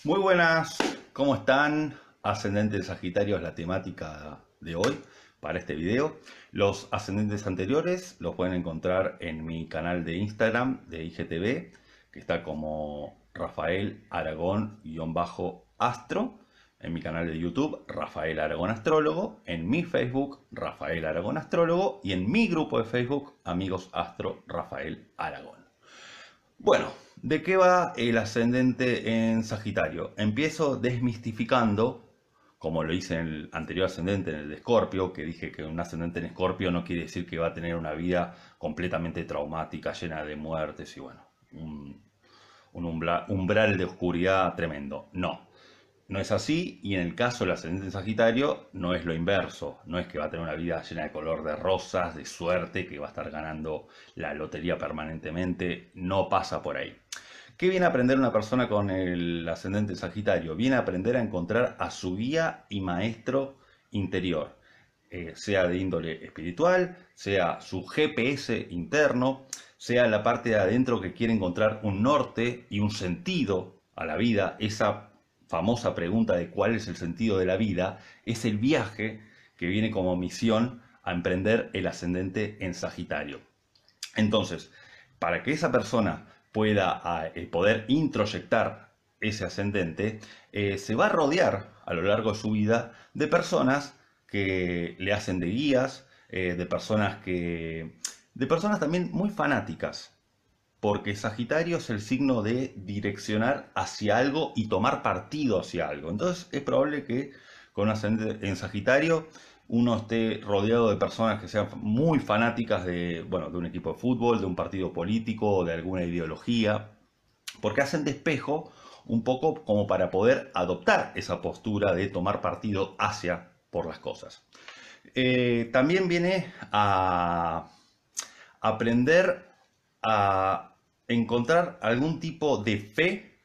Muy buenas, ¿cómo están? Ascendente de Sagitario es la temática de hoy para este video. Los ascendentes anteriores los pueden encontrar en mi canal de Instagram de IGTV, que está como Rafael Aragón-Astro, en mi canal de YouTube Rafael Aragón Astrólogo, en mi Facebook Rafael Aragón Astrólogo y en mi grupo de Facebook Amigos Astro Rafael Aragón. Bueno, ¿de qué va el ascendente en Sagitario? Empiezo desmistificando, como lo hice en el anterior ascendente, en el de Escorpio, que dije que un ascendente en Escorpio no quiere decir que va a tener una vida completamente traumática, llena de muertes y bueno, un umbral de oscuridad tremendo. No, no es así, y en el caso del ascendente en Sagitario no es lo inverso, no es que va a tener una vida llena de color de rosas, de suerte, que va a estar ganando la lotería permanentemente, no pasa por ahí. ¿Qué viene a aprender una persona con el ascendente en Sagitario? Viene a aprender a encontrar a su guía y maestro interior, sea de índole espiritual, sea su GPS interno, sea la parte de adentro que quiere encontrar un norte y un sentido a la vida, esa famosa pregunta de cuál es el sentido de la vida, es el viaje que viene como misión a emprender el ascendente en Sagitario. Entonces, para que esa persona pueda poder introyectar ese ascendente, se va a rodear a lo largo de su vida de personas que le hacen de guías, de personas también muy fanáticas, porque Sagitario es el signo de direccionar hacia algo y tomar partido hacia algo. Entonces es probable que con un ascendente en Sagitario uno esté rodeado de personas que sean muy fanáticas de, bueno, de un equipo de fútbol, de un partido político o de alguna ideología, porque hacen de espejo un poco como para poder adoptar esa postura de tomar partido hacia por las cosas. También viene a aprender a encontrar algún tipo de fe,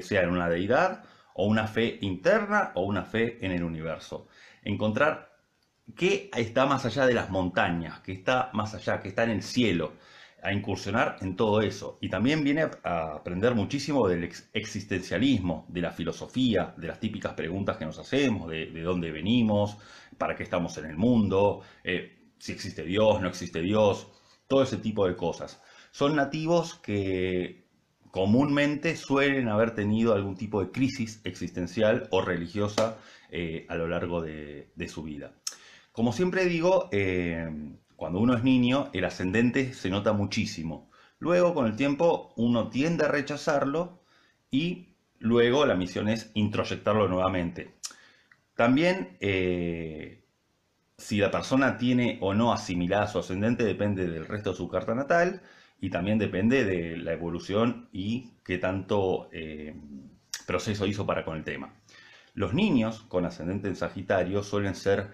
sea en una deidad, o una fe interna, o una fe en el universo. Encontrar qué está más allá de las montañas, qué está más allá, qué está en el cielo, a incursionar en todo eso. Y también viene a aprender muchísimo del existencialismo, de la filosofía, de las típicas preguntas que nos hacemos, de dónde venimos, para qué estamos en el mundo, si existe Dios, no existe Dios, todo ese tipo de cosas. Son nativos que comúnmente suelen haber tenido algún tipo de crisis existencial o religiosa a lo largo de su vida. Como siempre digo, cuando uno es niño, el ascendente se nota muchísimo. Luego, con el tiempo, uno tiende a rechazarlo y luego la misión es introyectarlo nuevamente. También, si la persona tiene o no asimilada su ascendente depende del resto de su carta natal y también depende de la evolución y qué tanto proceso hizo para con el tema. Los niños con ascendente en Sagitario suelen ser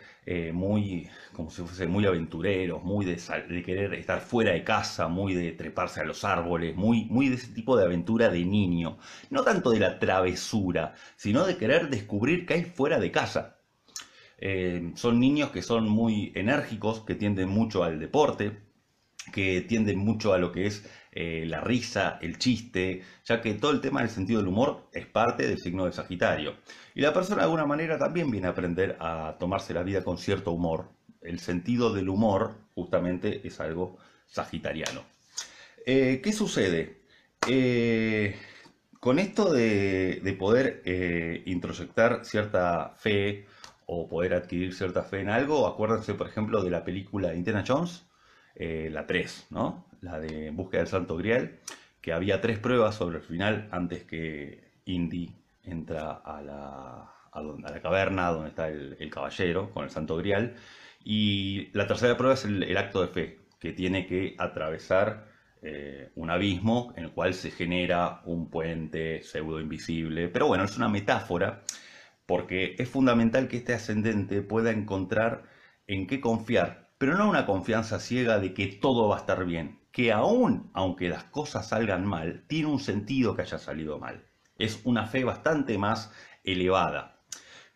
muy, como si fuesen muy aventureros, muy de querer estar fuera de casa, muy de treparse a los árboles, muy de ese tipo de aventura de niño. No tanto de la travesura, sino de querer descubrir qué hay fuera de casa. Son niños que son muy enérgicos, que tienden mucho al deporte, que tienden mucho a lo que es la risa, el chiste, ya que todo el tema del sentido del humor es parte del signo de Sagitario. Y la persona de alguna manera también viene a aprender a tomarse la vida con cierto humor. El sentido del humor justamente es algo sagitariano. ¿Qué sucede? Eh, con esto de poder introyectar cierta fe o poder adquirir cierta fe en algo, acuérdense por ejemplo de la película Indiana Jones, la 3, ¿no? La de En Búsqueda del Santo Grial, que había 3 pruebas sobre el final antes que Indy entra a la caverna donde está el caballero con el Santo Grial. Y la tercera prueba es el acto de fe, que tiene que atravesar un abismo en el cual se genera un puente pseudo invisible. Pero bueno, es una metáfora porque es fundamental que este ascendente pueda encontrar en qué confiar, pero no una confianza ciega de que todo va a estar bien, que aún aunque las cosas salgan mal, tiene un sentido que haya salido mal. Es una fe bastante más elevada.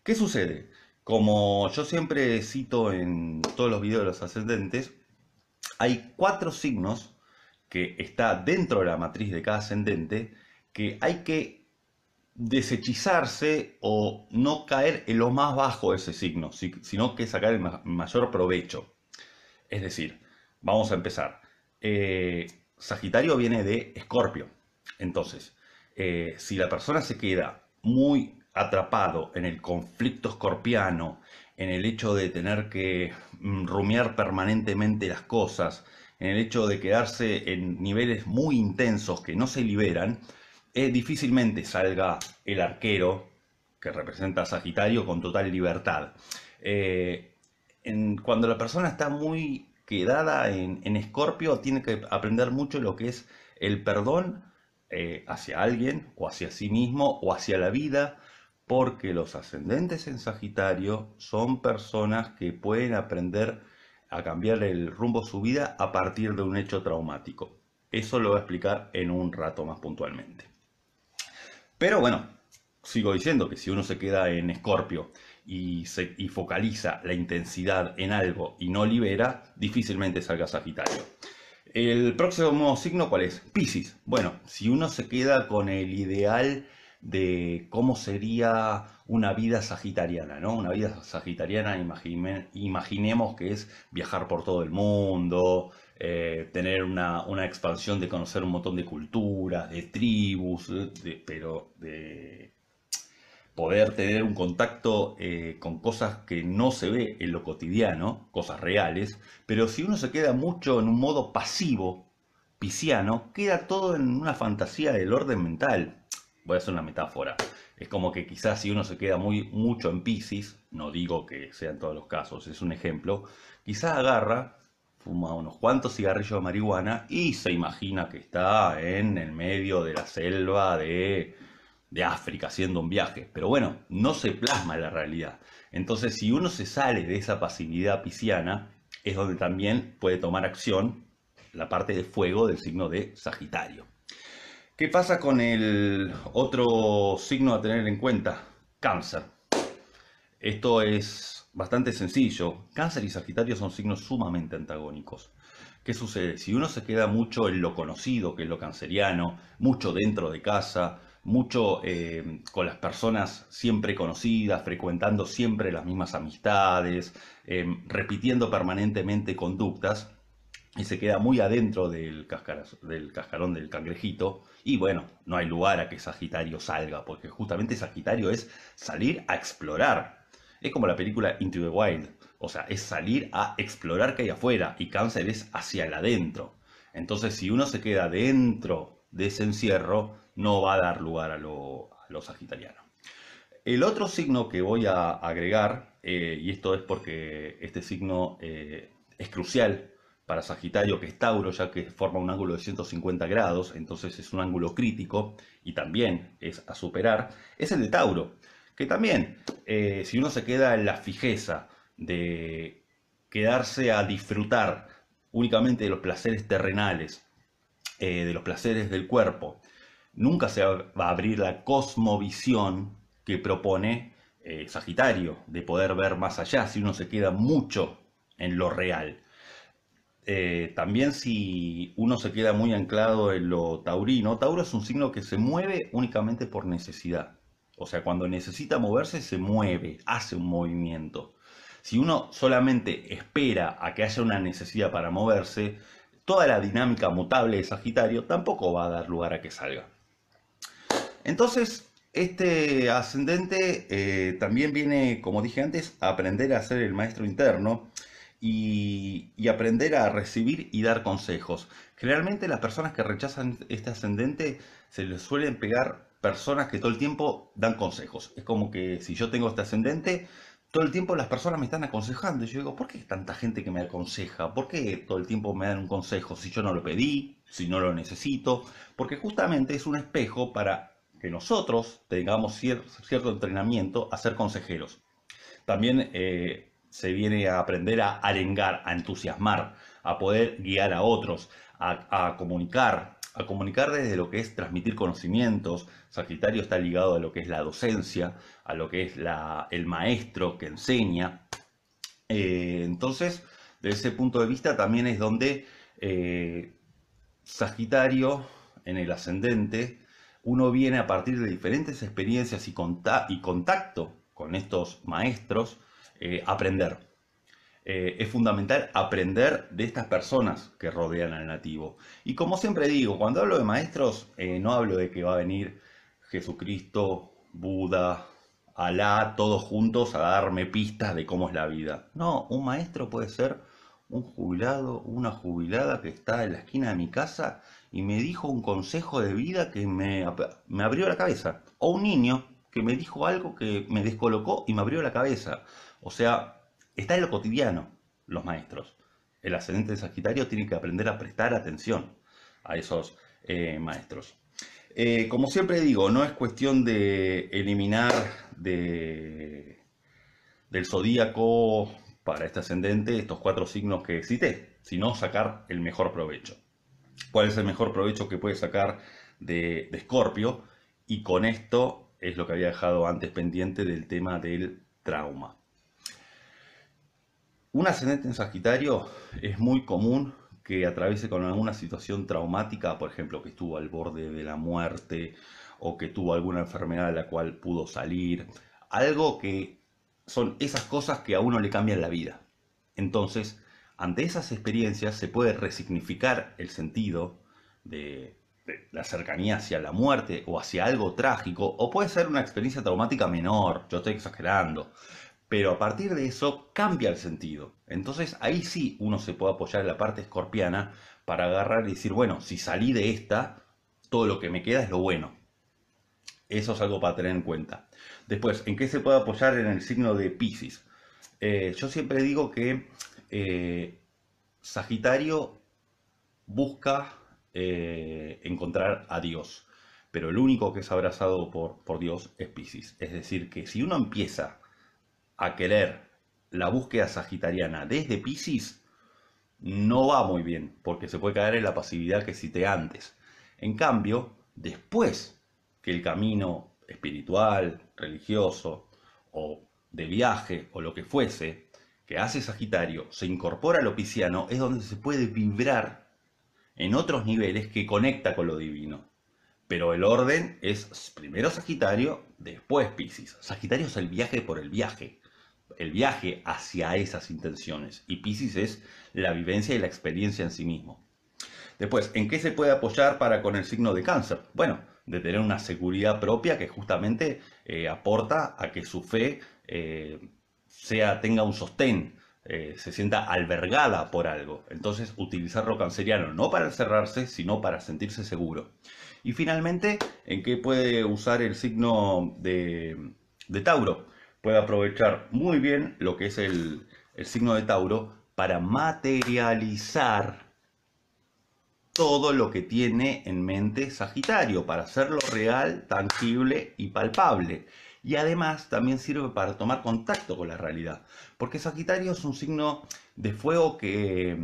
¿Qué sucede? Como yo siempre cito en todos los videos de los ascendentes, hay 4 signos que está dentro de la matriz de cada ascendente que hay que desechizarse o no caer en lo más bajo de ese signo, sino que sacar el mayor provecho. Es decir, vamos a empezar. Eh, Sagitario viene de Escorpio. Entonces, si la persona se queda muy atrapado en el conflicto escorpiano, en el hecho de tener que rumiar permanentemente las cosas, en el hecho de quedarse en niveles muy intensos que no se liberan, difícilmente salga el arquero que representa a Sagitario con total libertad. Eh, Cuando la persona está muy quedada en Escorpio, tiene que aprender mucho lo que es el perdón hacia alguien o hacia sí mismo o hacia la vida, porque los ascendentes en Sagitario son personas que pueden aprender a cambiar el rumbo de su vida a partir de un hecho traumático. Eso lo voy a explicar en un rato más puntualmente. Pero bueno, sigo diciendo que si uno se queda en Escorpio y focaliza la intensidad en algo y no libera, difícilmente salga Sagitario. El próximo signo, ¿cuál es? Piscis. Bueno, si uno se queda con el ideal de cómo sería una vida sagitariana, ¿no? Una vida sagitariana, imaginemos que es viajar por todo el mundo, tener una expansión de conocer un montón de culturas, de tribus, pero de poder tener un contacto con cosas que no se ve en lo cotidiano, cosas reales, pero si uno se queda mucho en un modo pasivo, pisciano, queda todo en una fantasía del orden mental. Voy a hacer una metáfora. Es como que quizás si uno se queda mucho en Piscis, no digo que sea en todos los casos, es un ejemplo, quizás agarra, fuma unos cuantos cigarrillos de marihuana y se imagina que está en el medio de la selva de África haciendo un viaje. Pero bueno, no se plasma en la realidad. Entonces, si uno se sale de esa pasividad pisciana, es donde también puede tomar acción la parte de fuego del signo de Sagitario. ¿Qué pasa con el otro signo a tener en cuenta? Cáncer. Esto es bastante sencillo. Cáncer y Sagitario son signos sumamente antagónicos. ¿Qué sucede? Si uno se queda mucho en lo conocido, que es lo canceriano, mucho dentro de casa, mucho con las personas siempre conocidas, frecuentando siempre las mismas amistades, repitiendo permanentemente conductas, y se queda muy adentro del cascarón del cangrejito, y bueno, no hay lugar a que Sagitario salga, porque justamente Sagitario es salir a explorar. Es como la película Into the Wild, o sea, es salir a explorar qué hay afuera, y Cáncer es hacia el adentro. Entonces, si uno se queda dentro de ese encierro, no va a dar lugar a lo sagitariano. El otro signo que voy a agregar, y esto es porque este signo es crucial para Sagitario, que es Tauro, ya que forma un ángulo de 150 grados, entonces es un ángulo crítico y también es a superar, es el de Tauro, que también, si uno se queda en la fijeza de quedarse a disfrutar únicamente de los placeres terrenales, de los placeres del cuerpo, nunca se va a abrir la cosmovisión que propone Sagitario, de poder ver más allá, si uno se queda mucho en lo real. También si uno se queda muy anclado en lo taurino, Tauro es un signo que se mueve únicamente por necesidad. O sea, cuando necesita moverse, se mueve, hace un movimiento. Si uno solamente espera a que haya una necesidad para moverse, toda la dinámica mutable de Sagitario tampoco va a dar lugar a que salga. Entonces, este ascendente también viene, como dije antes, a aprender a ser el maestro interno y aprender a recibir y dar consejos. Generalmente las personas que rechazan este ascendente se les suelen pegar personas que todo el tiempo dan consejos. Es como que si yo tengo este ascendente, todo el tiempo las personas me están aconsejando. Y yo digo, ¿por qué hay tanta gente que me aconseja? ¿Por qué todo el tiempo me dan un consejo si yo no lo pedí, si no lo necesito? Porque justamente es un espejo para que nosotros tengamos cierto entrenamiento a ser consejeros. También se viene a aprender a arengar, a entusiasmar, a poder guiar a otros, a comunicar desde lo que es transmitir conocimientos. Sagitario está ligado a lo que es la docencia, a lo que es el maestro que enseña. Entonces, desde ese punto de vista también es donde Sagitario en el ascendente uno viene a partir de diferentes experiencias y contacto con estos maestros, aprender. Es fundamental aprender de estas personas que rodean al nativo. Y como siempre digo, cuando hablo de maestros, no hablo de que va a venir Jesucristo, Buda, Alá, todos juntos a darme pistas de cómo es la vida. No, un maestro puede ser un jubilado, una jubilada que está en la esquina de mi casa y me dijo un consejo de vida que me abrió la cabeza. O un niño que me dijo algo que me descolocó y me abrió la cabeza. O sea, está en lo cotidiano, los maestros. El ascendente de Sagitario tiene que aprender a prestar atención a esos maestros. Como siempre digo, no es cuestión de eliminar del zodíaco para este ascendente estos 4 signos que cité, sino sacar el mejor provecho. ¿Cuál es el mejor provecho que puede sacar de Escorpio? Y con esto es lo que había dejado antes pendiente del tema del trauma. Un ascendente en Sagitario es muy común que atraviese con alguna situación traumática, por ejemplo, que estuvo al borde de la muerte o que tuvo alguna enfermedad de la cual pudo salir. Algo que son esas cosas que a uno le cambian la vida. Entonces, ante esas experiencias se puede resignificar el sentido de la cercanía hacia la muerte o hacia algo trágico, o puede ser una experiencia traumática menor, yo estoy exagerando, pero a partir de eso cambia el sentido. Entonces ahí sí uno se puede apoyar en la parte escorpiana para agarrar y decir, bueno, si salí de esta, todo lo que me queda es lo bueno. Eso es algo para tener en cuenta. Después, ¿en qué se puede apoyar en el signo de Piscis? Yo siempre digo que Sagitario busca encontrar a Dios, pero el único que es abrazado por Dios es Piscis. Es decir, que si uno empieza a querer la búsqueda sagitariana desde Piscis, no va muy bien, porque se puede caer en la pasividad que cité antes. En cambio, después que el camino espiritual, religioso o de viaje o lo que fuese que hace Sagitario se incorpora a lo pisciano, es donde se puede vibrar en otros niveles que conecta con lo divino. Pero el orden es primero Sagitario, después Piscis. Sagitario es el viaje por el viaje hacia esas intenciones. Y Piscis es la vivencia y la experiencia en sí mismo. Después, ¿en qué se puede apoyar para con el signo de Cáncer? Bueno, de tener una seguridad propia que justamente aporta a que su fe tenga un sostén, se sienta albergada por algo. Entonces, utilizarlo canceriano no para cerrarse, sino para sentirse seguro. Y finalmente, ¿en qué puede usar el signo de Tauro? Puede aprovechar muy bien lo que es el signo de Tauro para materializar todo lo que tiene en mente Sagitario, para hacerlo real, tangible y palpable. Y además también sirve para tomar contacto con la realidad, porque Sagitario es un signo de fuego que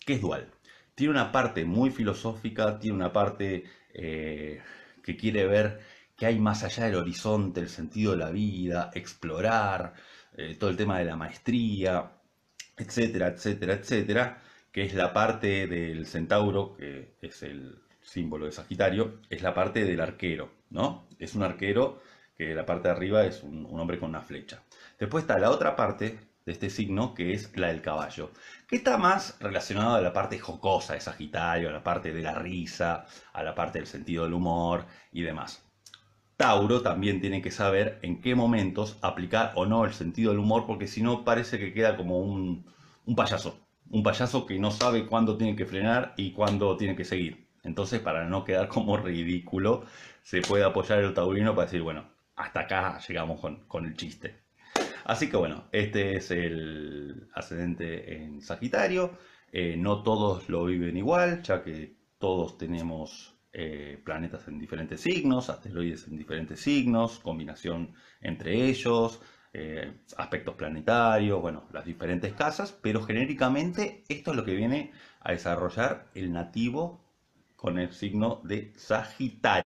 es dual. Tiene una parte muy filosófica, tiene una parte que quiere ver qué hay más allá del horizonte, el sentido de la vida, explorar, todo el tema de la maestría, etcétera, etcétera, etcétera, que es la parte del centauro, que es el símbolo de Sagitario, es la parte del arquero, ¿no? Es un arquero que la parte de arriba es un hombre con una flecha. Después está la otra parte de este signo, que es la del caballo, que está más relacionada a la parte jocosa de Sagitario, a la parte de la risa, a la parte del sentido del humor y demás. Tauro también tiene que saber en qué momentos aplicar o no el sentido del humor, porque si no parece que queda como un payaso que no sabe cuándo tiene que frenar y cuándo tiene que seguir. Entonces, para no quedar como ridículo, se puede apoyar el taurino para decir, bueno, hasta acá llegamos con el chiste. Así que bueno, este es el ascendente en Sagitario. No todos lo viven igual, ya que todos tenemos planetas en diferentes signos, asteroides en diferentes signos, combinación entre ellos, aspectos planetarios, bueno, las diferentes casas, pero genéricamente esto es lo que viene a desarrollar el nativo con el signo de Sagitario.